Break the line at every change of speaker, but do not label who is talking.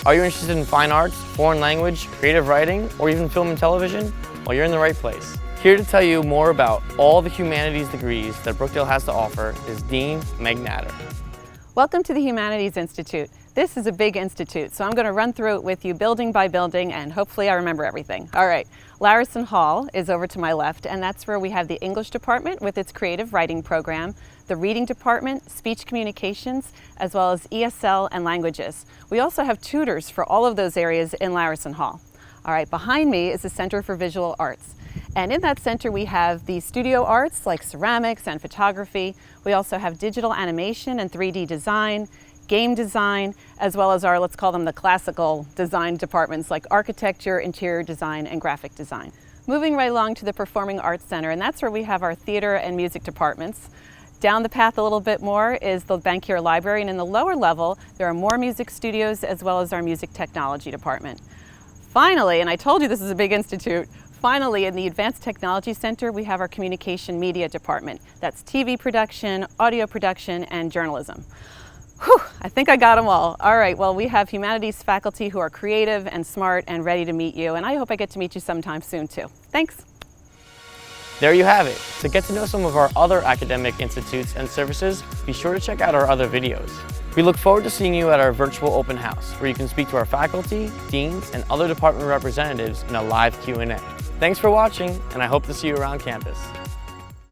Are you interested in fine arts, foreign language, creative writing, or even film and television? Well, you're in the right place. Here to tell you more about all the humanities degrees that Brookdale has to offer is Dean Meg Natter.
Welcome to the Humanities Institute. This is a big institute, so I'm going to run through it with you building by building, and hopefully I remember everything. All right, Larison Hall is over to my left, and that's where we have the English department with its creative writing program, the reading department, speech communications, as well as ESL and languages. We also have tutors for all of those areas in Larison Hall. All right, behind me is the Center for Visual Arts. And in that center we have the studio arts like ceramics and photography. We also have digital animation and 3D design, game design, as well as our, let's call them the classical design departments like architecture, interior design, and graphic design. Moving right along to the Performing Arts Center, and that's where we have our theater and music departments. Down the path a little bit more is the Bankier Library, and in the lower level there are more music studios as well as our music technology department. Finally, and I told you this is a big institute, finally, in the Advanced Technology Center, we have our Communication Media Department. That's TV production, audio production, and journalism. Whew, I think I got them all. All right, well, we have humanities faculty who are creative and smart and ready to meet you, and I hope I get to meet you sometime soon, too. Thanks.
There you have it. To get to know some of our other academic institutes and services, be sure to check out our other videos. We look forward to seeing you at our virtual open house, where you can speak to our faculty, deans, and other department representatives in a live Q&A. Thanks for watching, and I hope to see you around campus.